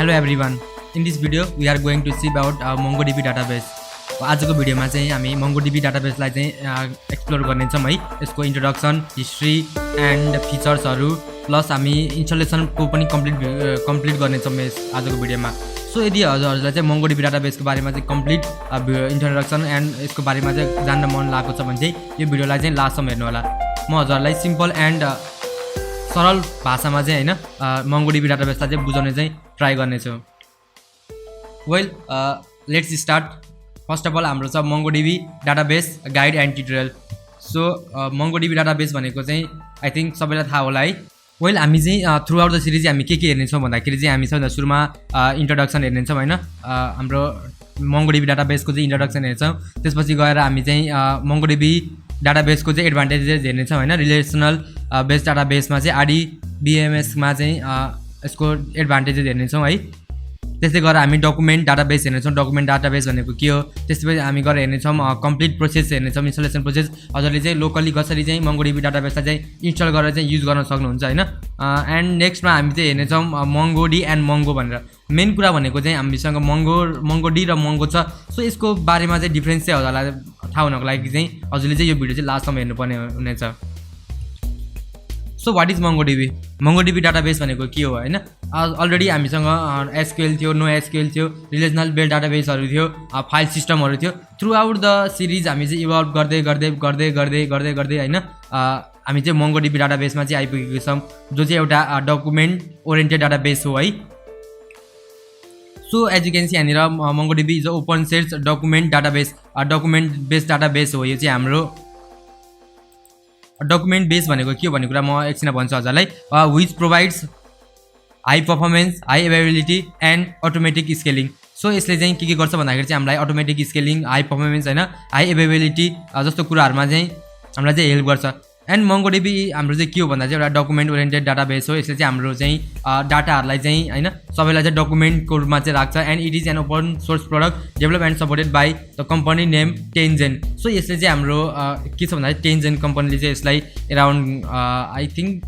Hello everyone. In this video we are going to see about MongoDB database. आजको भिडियोमा चाहिँ हामी MongoDB database लाई चाहिँ एक्सप्लोर गर्ने छौं है. यसको इन्ट्रोडक्सन, हिस्ट्री एन्ड फिचर्सहरु प्लस हामी इन्स्टलेसन को पनि कम्प्लिट गर्ने छौं आजको भिडियोमा. सो यदि हजुरहरुलाई चाहिँ MongoDB database को बारेमा चाहिँ कम्प्लिट इन्ट्रोडक्सन एन्ड यसको बारेमा चाहिँ जान्न मन लागेको छ भने चाहिँ यो भिडियोलाई चाहिँ लास्टसम्म हेर्नु होला. म हजुरहरुलाई सिम्पल एन्ड सरल भाषामा चाहिँ हैन MongoDB database लाई चाहिँ बुझाउने चाहिँ ट्राई गर्ने छु. Well let's start. First of all हाम्रो छ MongoDB database guide and tutorial. So MongoDB database भनेको चाहिँ आई थिंक सबैलाई थाहा होला है. वेल हामी चाहिँ थ्रु आउट द सिरिज हामी के हेर्ने छौं भन्दाखेरि चाहिँ हामी सबैभन्दा सुरुमा इन्ट्रोडक्सन हेर्ने छौं हैन. हाम्रो MongoDB database को चाहिँ इन्ट्रोडक्सन हेर्छौं. त्यसपछि गएर हामी चाहिँ MongoDB database को चाहिँ एडभान्टेजेस हेर्ने छौं हैन. रिलेसनल बेस्ड database मा चाहिँ RDBMS मा चाहिँ यसको एडभान्टेजेस हेर्ने छौं है. त्यसै गरेर हामी डकुमेन्ट डाटाबेस हेर्ने छौं. डकुमेन्ट डाटाबेस भनेको के हो त्यसपछि हामी गएर हेर्ने छौं. कम्प्लिट प्रोसेस हेर्ने छौं, इन्स्टलेसन प्रोसेस. हजुरले चाहिँ लोकली कसरी चाहिँ MongoDB database लाई चाहिँ इन्स्टल गरेर चाहिँ युज गर्न सक्नुहुन्छ हैन. एन्ड नेक्स्टमा हामी चाहिँ हेर्ने छौं MongoD एन्ड Mongo भनेर. मेन कुरा भनेको चाहिँ हामीसँग MongoD र Mongo छ. सो यसको बारेमा चाहिँ डिफरेन्स चाहिँ हजुरलाई थाहा हुनको लागि चाहिँ हजुरले चाहिँ यो भिडियो चाहिँ लास्टसम्म हेर्नुपर्ने हुनेछ. So what is MongoDB? MongoDB database भनेको के हो हैन. अलरेडी हामीसँग SQL थियो, नो SQL थियो, रिलेसनल बेस्ड डाटाबेसहरु थियो, फाइल सिस्टमहरु थियो. थ्रु आउट द सिरिज हामी चाहिँ इभल्भ गर्दै हैन हामी चाहिँ MongoDB database मा चाहिँ आइपुगेको छौं, जो चाहिँ एउटा डकुमेन्ट ओरिएन्टेड डाटाबेस हो है. So as you can see यहाँनिर MongoDB is a open source document database. Document based database हो यो चाहिँ हाम्रो. डकुमेन्ट बेस भनेको के हो भन्ने कुरा म एकछिनमा भन्छु हजुरलाई. Which provides high performance, high availability and automatic scaling. So यसले चाहिँ के गर्छ भन्दाखेरि चाहिँ हामीलाई अटोमेटिक स्केलिङ, हाई पर्फर्मेन्स हैन, हाई एभाइलेबिलिटी जस्तो कुराहरुमा चाहिँ हामीलाई चाहिँ हेल्प गर्छ. एन्ड MongoDB हाम्रो चाहिँ के हो भन्दा चाहिँ एउटा डकुमेन्ट ओरिएन्टेड डाटाबेस हो. यसले चाहिँ हाम्रो चाहिँ डाटाहरुलाई चाहिँ हैन सबैलाई चाहिँ डकुमेन्टको रूपमा चाहिँ राख्छ. And it is an open source product develop and supported by the company name Tengen. So यसले चाहिँ हाम्रो के छ भन्दा टेन्जेन कम्पनीले चाहिँ यसलाई around I think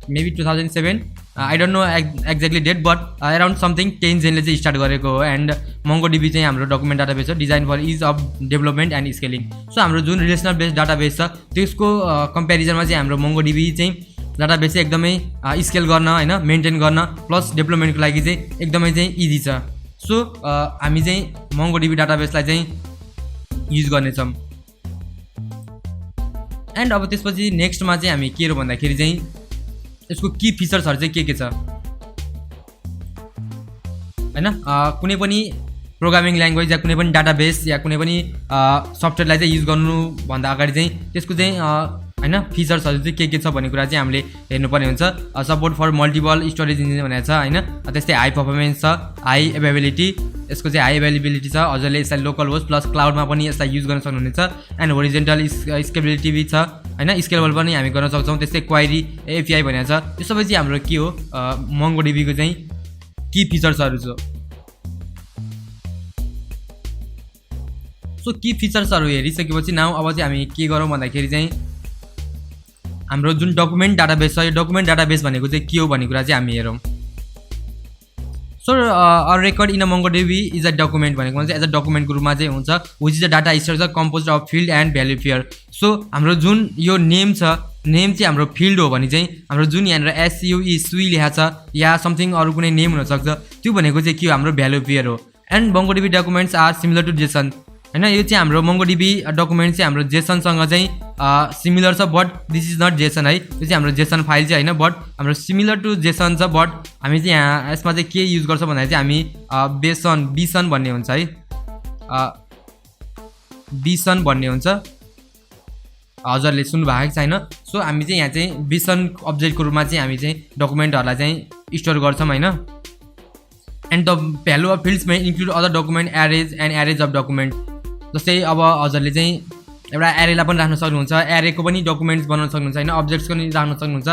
maybe 2007 I don't know exactly date but around something टेन्जेनले चाहिँ स्टार्ट गरेको हो. एन्ड MongoDB चाहिँ हाम्रो डकुमेन्ट डाटाबेस हो, design for ease of development and scaling. So हाम्रो जुन रिलेसनल बेस्ड डाटाबेस छ त्यसको कम्पेरिजनमा चाहिँ हाम्रो MongoDB चाहिँ डाटाबेस चाहिँ एकदमै स्केल गर्न हैन, मेन्टेन गर्न प्लस डेभलपमेन्टको लागि चाहिँ एकदमै चाहिँ इजी छ. सो हामी चाहिँ MongoDB डाटाबेसलाई चाहिँ युज गर्नेछौँ. एन्ड अब त्यसपछि नेक्स्टमा चाहिँ हामी के हो भन्दाखेरि चाहिँ यसको की फिचर्सहरु चाहिँ के छ हैन. कुनै पनि प्रोग्रामिङ ल्याङ्ग्वेज या कुनै पनि डाटाबेस या कुनै पनि सफ्टवेयरलाई चाहिँ युज गर्नु भन्दा अगाडि चाहिँ त्यसको चाहिँ हैन फिचर्सहरु चाहिँ के छ भन्ने कुरा चाहिँ हामीले हेर्नुपर्ने हुन्छ. Support for multiple storage engine भनेको छ हैन. त्यस्तै हाई पर्फर्मेन्स छ, हाई एभाइलेबिलिटी, यसको चाहिँ हाई एभाइलेबिलिटी छ. हजुरले यसलाई लोकल होस्ट प्लस क्लाउडमा पनि यसलाई युज गर्न सक्नुहुनेछ. एन्ड होरिजोन्टल स्केलेबिलिटी छ हैन, स्केलेबल पनि हामी गर्न सक्छौं. त्यस्तै क्वेरी API भनेको छ. यो सबै चाहिँ हाम्रो के हो MongoDB को चाहिँ की फिचर्सहरु छ. सो की फिचर्सहरु हेरिसकेपछि नाउ अब चाहिँ हामी के गरौँ भन्दाखेरि चाहिँ हाम्रो जुन डकुमेन्ट डाटाबेस छ यो डकुमेन्ट डाटाबेस भनेको चाहिँ के हो भन्ने कुरा चाहिँ हामी हेरौँ. So a record in a MongoDB is a document भनेको चाहिँ एज अ डकुमेन्टको रूपमा चाहिँ हुन्छ. Which is a data structure composed of field and value pair. So हाम्रो जुन यो नेम छ, नेम चाहिँ हाम्रो फिल्ड हो भने चाहिँ हाम्रो जुन यहाँनिर SUE लेखा छ या समथिङ अरू कुनै नेम हुनसक्छ त्यो भनेको चाहिँ के हो हाम्रो भ्यालु पेयर हो. And MongoDB documents are similar to JSON हैन. यो चाहिँ हाम्रो MongoDB डकुमेन्ट चाहिँ हाम्रो जेसनसँग चाहिँ सिमिलर छ but this is not JSON है. यो चाहिँ हाम्रो जेसन फाइल चाहिँ हैन बट हाम्रो सिमिलर टु जेसन छ. बट हामी चाहिँ यहाँ यसमा चाहिँ के युज गर्छ भन्दाखेरि चाहिँ हामी बिसन भन्ने हुन्छ है, बिसन भन्ने हुन्छ. हजुरले सुन्नु भएको छैन. सो हामी चाहिँ यहाँ चाहिँ बिसन अब्जेक्टको रूपमा चाहिँ हामी चाहिँ डकुमेन्टहरुलाई चाहिँ स्टोर गर्छौं हैन. And the value of fields may include other document arrays and arrays of document. जस्तै अब हजुरले चाहिँ एउटा एरेलाई पनि राख्न सक्नुहुन्छ, एरेको पनि डकुमेन्ट्स बनाउन सक्नुहुन्छ हैन, अब्जेक्ट्सको पनि राख्न सक्नुहुन्छ,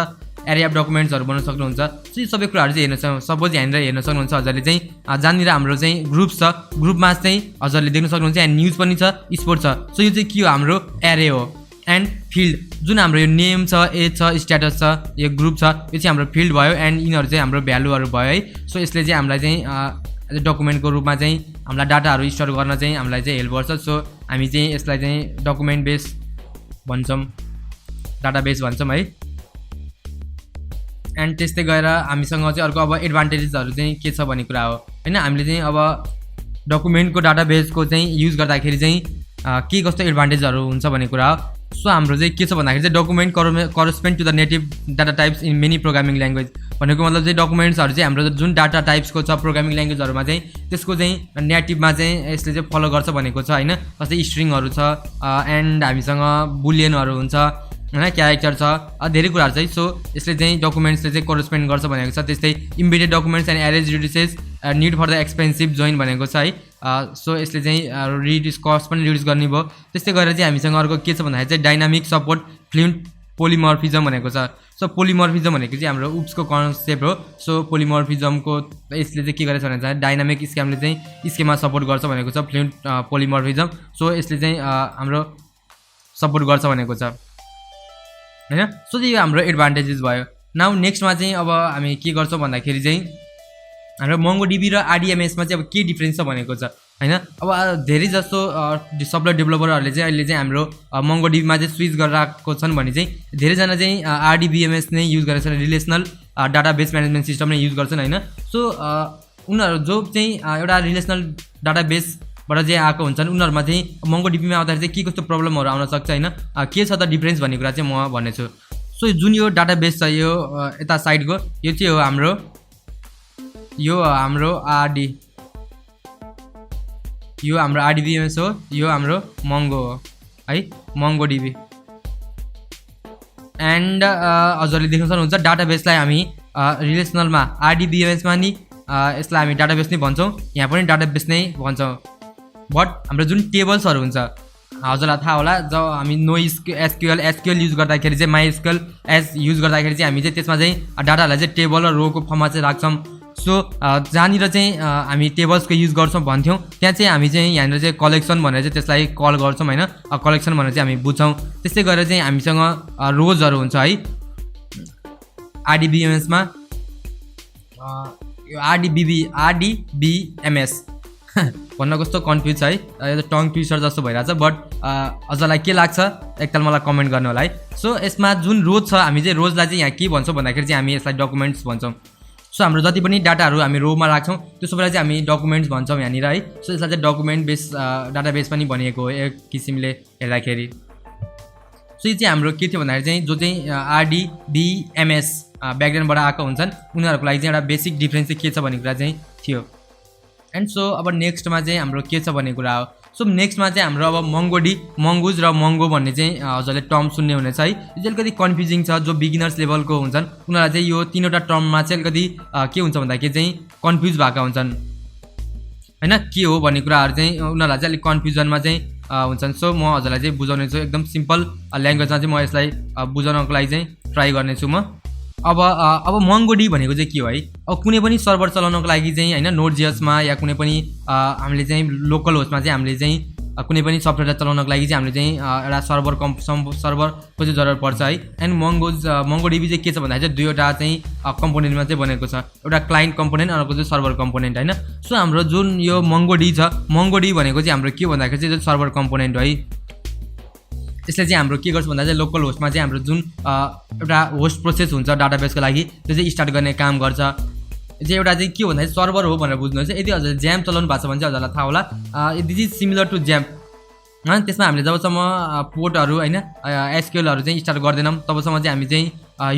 एरे अफ डकुमेन्ट्सहरु बनाउन सक्नुहुन्छ. सो यो सबै कुराहरु चाहिँ हेर्न सपोज यहाँनिर हेर्न सक्नुहुन्छ हजुरले चाहिँ जहाँनिर हाम्रो चाहिँ ग्रुप छ, ग्रुपमा चाहिँ हजुरले देख्न सक्नुहुन्छ यहाँ न्यूज पनि छ, स्पोर्ट छ. सो यो चाहिँ के हो हाम्रो एरे हो. एन्ड फिल्ड जुन हाम्रो यो नेम छ, एज छ, स्ट्याटस छ, यो ग्रुप छ, यो चाहिँ हाम्रो फिल्ड भयो एन्ड यिनीहरू चाहिँ हाम्रो भ्यालुहरू भयो है। सो यसले चाहिँ हामीलाई चाहिँ डकुमेन्टको रूपमा चाहिँ हामीलाई डाटाहरू स्टोर गर्न चाहिँ हामीलाई चाहिँ हेल्प गर्छ। सो हामी चाहिँ यसलाई चाहिँ डकुमेन्ट बेस भन्छौँ, डाटाबेस भन्छौँ है। एन्ड त्यस्तै गएर हामीसँग चाहिँ अर्को अब एडभान्टेजेसहरू चाहिँ के छ भन्ने कुरा हो हैन। हामीले चाहिँ अब डकुमेन्टको डाटाबेसको चाहिँ युज गर्दाखेरि चाहिँ के कस्तो एडभान्टेजहरू हुन्छ भन्ने कुरा हो। सो हाम्रो चाहिँ के छ भन्दाखेरि चाहिँ document correspond to the native data types in many programming language भनेको मतलब चाहिँ डकुमेन्ट्सहरू चाहिँ हाम्रो जुन डाटा टाइप्सको छ प्रोग्रामिङ ल्याङ्ग्वेजहरूमा चाहिँ त्यसको चाहिँ नेटिभमा चाहिँ यसले चाहिँ फलो गर्छ भनेको छ हैन। जस्तै स्ट्रिङहरू छ एन्ड हामीसँग बुलियनहरू हुन्छ हैन, क्यारेक्टर छ, धेरै कुराहरू छ। सो यसले चाहिँ डकुमेन्ट्सले चाहिँ कोरेस्पोन्ड गर्छ भनेको छ। त्यस्तै embedded documents and arrays reduces need for the expensive join भनेको छ है। सो यसले चाहिँ रिड्युस कस्ट पनि रिड्युस गर्ने भयो। त्यस्तै गरेर चाहिँ हामीसँग अर्को के छ भन्दाखेरि चाहिँ डाइनामिक सपोर्ट फ्लुएन्ट पोलिमर्फिजम भनेको छ। सो पोलिमर्फिजम भनेको चाहिँ हाम्रो उप्सको कन्सेप्ट हो। सो पोलिमर्फिजमको यसले चाहिँ के गरेछ भने चाहिँ डाइनामिक स्केमले चाहिँ स्केमा सपोर्ट गर्छ भनेको छ, फ्लुएन्ट पोलिमर्फिजम। सो यसले चाहिँ हाम्रो सपोर्ट गर्छ भनेको छ हैन। सो चाहिँ यो हाम्रो एडभान्टेजेस भयो। नाउ नेक्स्टमा चाहिँ अब हामी के गर्छौँ भन्दाखेरि चाहिँ हाम्रो MongoDB र RDBMS चाहिँ अब के डिफ्रेन्स छ भनेको छ हैन। अब धेरै जस्तो सफ्टवेयर डेभलपरहरूले चाहिँ अहिले चाहिँ हाम्रो MongoDB मा चाहिँ स्विच गरिरहेको छन् भने चाहिँ धेरैजना चाहिँ RDBMS नै युज गरेर रिलेसनल डाटाबेस म्यानेजमेन्ट सिस्टम नै युज गर्छन् हैन। सो उनीहरू जो चाहिँ एउटा रिलेसनल डाटाबेसबाट चाहिँ आएको हुन्छन् उनीहरूमा चाहिँ MongoDB मा आउँदाखेरि चाहिँ के कस्तो प्रब्लमहरू आउन सक्छ हैन, के छ त डिफ्रेन्स भन्ने कुरा चाहिँ म भन्नेछु। सो जुन यो डाटाबेस छ यो यता साइडको यो चाहिँ हो हाम्रो यो हाम्रो RDBMS हो, यो हाम्रो Mongo हो है, MongoDB। एन्ड हजुरले देख्न सक्नुहुन्छ डाटाबेसलाई हामी रिलेसनलमा RDBMS मा नि यसलाई हामी डाटाबेस नै भन्छौँ, यहाँ पनि डाटाबेस नै भन्छौँ। बट हाम्रो जुन टेबल्सहरू हुन्छ हजुरलाई थाहा होला, जब हामी एसक्यूएल युज गर्दाखेरि चाहिँ MySQL युज गर्दाखेरि चाहिँ हामी चाहिँ त्यसमा चाहिँ डाटालाई चाहिँ टेबल र रोको फर्ममा चाहिँ राख्छौँ। सो जहाँनिर चाहिँ हामी टेबल्सको युज गर्छौँ भन्थ्यौँ त्यहाँ चाहिँ हामी चाहिँ यहाँनिर चाहिँ कलेक्सन भनेर चाहिँ त्यसलाई कल गर्छौँ हैन, कलेक्सन भनेर चाहिँ हामी बुझ्छौँ। त्यस्तै गरेर चाहिँ हामीसँग रोजहरू हुन्छ है RDBMS मा, यो RDBMS भन्न कस्तो कन्फ्युज है, यो त टङ ट्विस्टर जस्तो भइरहेछ। बट हजुरलाई के लाग्छ एकताल मलाई कमेन्ट गर्नु होला है। सो यसमा जुन रोज छ हामी चाहिँ रोजलाई चाहिँ यहाँ के भन्छौँ भन्दाखेरि चाहिँ हामी यसलाई डकुमेन्ट्स भन्छौँ। सो हाम्रो जति पनि डाटाहरू हामी रोमा राख्छौँ त्यो सबैलाई चाहिँ हामी डकुमेन्ट्स भन्छौँ यहाँनिर है। सो यसलाई चाहिँ डकुमेन्ट बेस डाटाबेस पनि भनिएको हो एक किसिमले हेर्दाखेरि। सो यो चाहिँ हाम्रो के थियो भन्दाखेरि चाहिँ जो चाहिँ RDBMS ब्याकग्राउन्डबाट आएको हुन्छन् उनीहरूको लागि चाहिँ एउटा बेसिक डिफ्रेन्स चाहिँ के छ भन्ने कुरा चाहिँ थियो। एन्ड सो अब नेक्स्टमा चाहिँ हाम्रो के छ भन्ने कुरा हो। सो नेक्स्टमा चाहिँ हाम्रो अब मंगोज र Mongo भन्ने चाहिँ हजुरले टर्म सुन्ने हुनेछ है। यो चाहिँ अलिकति कन्फ्युजिङ छ, जो बिगिनर्स लेभलको हुन्छन् उनीहरूलाई चाहिँ यो तीनवटा टर्ममा चाहिँ अलिकति के हुन्छ भन्दाखेरि चाहिँ कन्फ्युज भएका हुन्छन् हैन, के हो भन्ने कुराहरू चाहिँ उनीहरूलाई चाहिँ अलिक कन्फ्युजनमा चाहिँ हुन्छन्। सो म हजुरलाई चाहिँ बुझाउने छु एकदम सिम्पल ल्याङ्ग्वेजमा चाहिँ म यसलाई बुझाउनको लागि चाहिँ ट्राई गर्नेछु म। अब MongoDB भनेको चाहिँ के हो है, अब कुनै पनि सर्भर चलाउनको लागि चाहिँ हैन नोड.js मा या कुनै पनि हामीले चाहिँ लोकल होस्टमा चाहिँ हामीले चाहिँ कुनै पनि सफ्टवेयर चलाउनको लागि चाहिँ हामीले चाहिँ एउटा सर्भरको चाहिँ जरुरत पर्छ है। एन्ड MongoDB चाहिँ के छ भन्दाखेरि चाहिँ दुईवटा चाहिँ कम्पोनेन्टमा चाहिँ बनेको छ, एउटा क्लाइन्ट कम्पोनेन्ट अर्को चाहिँ सर्भर कम्पोनेन्ट हैन। सो हाम्रो जुन यो MongoDB छ, MongoDB भनेको चाहिँ हाम्रो के भन्दाखेरि चाहिँ सर्भर कम्पोनेन्ट है। यसले चाहिँ हाम्रो के गर्छ भन्दा चाहिँ लोकल होस्टमा चाहिँ हाम्रो जुन एउटा होस्ट प्रोसेस हुन्छ डाटाबेसको लागि त्यो चाहिँ स्टार्ट गर्ने काम गर्छ। चाहिँ एउटा चाहिँ के भन्दा चाहिँ सर्भर हो भनेर बुझ्नुहोस्। यदि हजुरले ज्याम चलाउनु भएको छ भने चाहिँ हजुरलाई थाहा होला this is similar to jam. त्यसमा हामीले जबसम्म पोर्टहरू हैन एसक्यूएलहरू चाहिँ स्टार्ट गर्दैनौँ तबसम्म चाहिँ हामी चाहिँ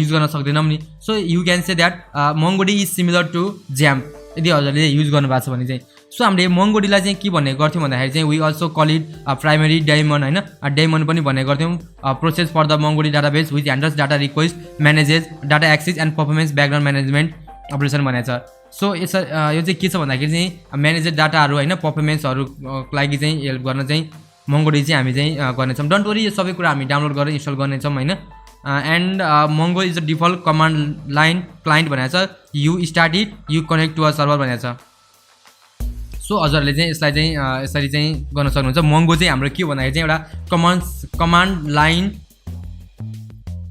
युज गर्न सक्दैनौँ नि। So you can say that MongoDB is similar to jam यदि हजुरले युज गर्नु भएको छ भने चाहिँ। सो हामीले MongoDB-लाई चाहिँ के भन्ने गर्थ्यौँ भन्दाखेरि चाहिँ we also call it primary daemon हैन, डायमन्ड पनि भन्ने गर्थ्यौँ। Process for the MongoDB database which handles data request, manages data access and performance background management operation भनेको छ। सो यो चाहिँ के छ भन्दाखेरि चाहिँ म्यानेजेड डाटाहरू हैन पर्फर्मेन्सहरूको लागि चाहिँ हेल्प गर्न चाहिँ MongoDB चाहिँ हामी चाहिँ गर्नेछौँ। डोन्ट वरी, यो सबै कुरा हामी डाउनलोड गरेर इन्स्टल गर्नेछौँ हैन। And Mongo is the default command line client भनेको छ। You start it, you connect to a server भनेको छ। सो हजुरहरूले चाहिँ यसलाई चाहिँ यसरी चाहिँ गर्न सक्नुहुन्छ मंगो चाहिँ हाम्रो के भन्दाखेरि चाहिँ एउटा कमान्ड लाइन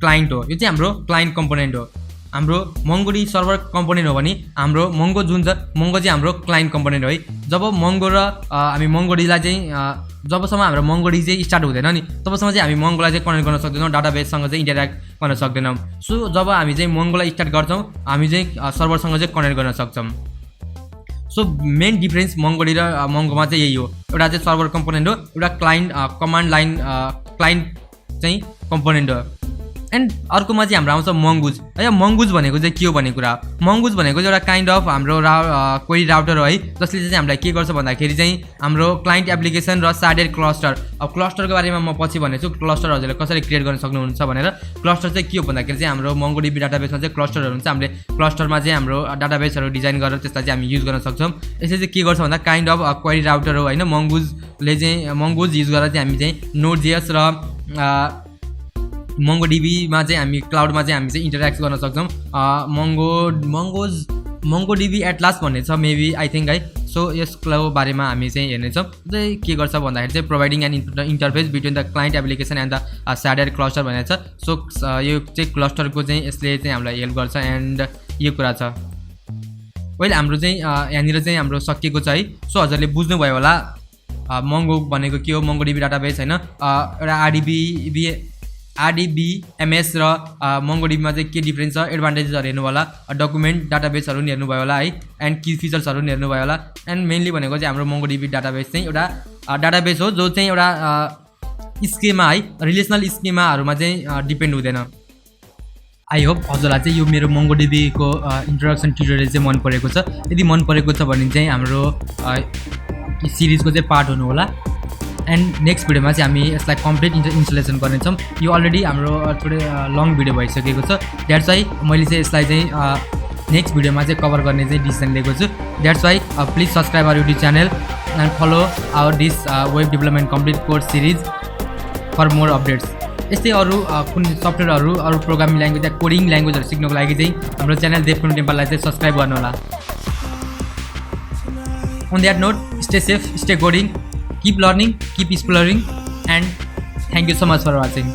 क्लाइन्ट हो यो चाहिँ हाम्रो क्लाइन्ट कम्पोनेन्ट हो हाम्रो MongoDB सर्भर कम्पोनेन्ट हो भने हाम्रो मंगो जुन छ मंगो चाहिँ हाम्रो क्लाइन्ट कम्पोनेन्ट हो है जब मंगो र हामी MongoDB लाई चाहिँ जबसम्म हाम्रो MongoDB चाहिँ स्टार्ट हुँदैन नि तबसम्म चाहिँ हामी मंगोलाई चाहिँ कनेक्ट गर्न सक्दैनौँ डाटाबेससँग चाहिँ इन्टरेक्ट गर्न सक्दैनौँ सो जब हामी चाहिँ मंगोलाई स्टार्ट गर्छौँ हामी चाहिँ सर्भरसँग चाहिँ कनेक्ट गर्न सक्छौँ सो मेन डिफरेन्स MongoDB र मंगोमा चाहिँ यही हो एउटा चाहिँ सर्भर कम्पोनेन्ट हो एउटा क्लाइन्ट कमान्ड लाइन क्लाइन्ट चाहिँ कम्पोनेन्ट हो एन्ड अर्कोमा चाहिँ हाम्रो आउँछ मंगुज है मंगुज भनेको चाहिँ के हो भन्ने कुरा मंगुज भनेको चाहिँ एउटा काइन्ड अफ हाम्रो क्वेरी राउटर हो है जसले चाहिँ हामीलाई के गर्छ भन्दाखेरि चाहिँ हाम्रो क्लाइन्ट एप्लिकेसन र साडेड क्लस्टर अब क्लस्टरको बारेमा म पछि भन्नेछु क्लस्टर हजुरले कसरी क्रिएट गर्न सक्नुहुन्छ भनेर क्लस्टर चाहिँ के हो भन्दाखेरि चाहिँ हाम्रो MongoDB डाटाबेसमा चाहिँ क्लस्टरहरू हुन्छ हामीले क्लस्टरमा चाहिँ हाम्रो डाटाबेसहरू डिजाइन गरेर त्यसलाई चाहिँ हामी युज गर्न सक्छौँ यसले चाहिँ के गर्छ भन्दा काइन्ड अफ क्वेरी राउटर हो होइन मंगुजले चाहिँ मंगुज युज गरेर चाहिँ हामी चाहिँ Node.js र MongoDB मा चाहिँ हामी क्लाउडमा चाहिँ हामी चाहिँ इन्टरेक्ट गर्न सक्छौँ MongoDB एटलास भन्ने छ मेबी आई थिङ्क है सो यसको बारेमा हामी चाहिँ हेर्नेछौँ चाहिँ के गर्छ भन्दाखेरि चाहिँ providing an interface between the client application and the sharded cluster भनेको छ सो यो चाहिँ क्लस्टरको चाहिँ यसले चाहिँ हामीलाई हेल्प गर्छ एन्ड यो कुरा छ वेल हाम्रो चाहिँ यहाँनिर चाहिँ हाम्रो सकिएको छ है सो हजुरले बुझ्नुभयो होला मंगो भनेको के हो MongoDB डाटाबेस होइन एउटा RDBMS र MongoDB मा चाहिँ के डिफरेन्स छ एडभान्टेजेसहरू हेर्नु होला डकुमेन्ट डाटाबेसहरू पनि हेर्नुभयो होला है एन्ड की फिचर्सहरू पनि हेर्नुभयो होला एन्ड मेनली भनेको चाहिँ हाम्रो MongoDB डाटाबेस चाहिँ एउटा डाटाबेस हो जो चाहिँ एउटा स्केमा है रिलेसनल स्केमाहरूमा चाहिँ डिपेन्ड हुँदैन आई होप हजुरलाई चाहिँ यो मेरो MongoDB को इन्ट्रोडक्सन ट्युटोरियल चाहिँ मन परेको छ यदि मन परेको छ भने चाहिँ हाम्रो सिरिजको चाहिँ पार्ट हुनु होला एन्ड नेक्स्ट भिडियोमा चाहिँ हामी यसलाई कम्प्लिट इन्स्टलेसन गर्नेछौँ यो अलरेडी हाम्रो थोरै लङ भिडियो भइसकेको छ द्याट्स वाइ मैले चाहिँ यसलाई चाहिँ नेक्स्ट भिडियोमा चाहिँ कभर गर्ने चाहिँ डिसिसन लिएको छु that's why please subscribe our YouTube channel and follow our this web development complete course series for more updates यस्तै अरू कुन सफ्टवेयरहरू अरू प्रोग्रामिङ ल्याङ्ग्वेज या कोडिङ ल्याङ्ग्वेजहरू सिक्नको लागि चाहिँ हाम्रो च्यानल देवकुन नेपाललाई चाहिँ सब्सक्राइब गर्नु होला on that note stay safe stay coding keep learning keep exploring and thank you so much for watching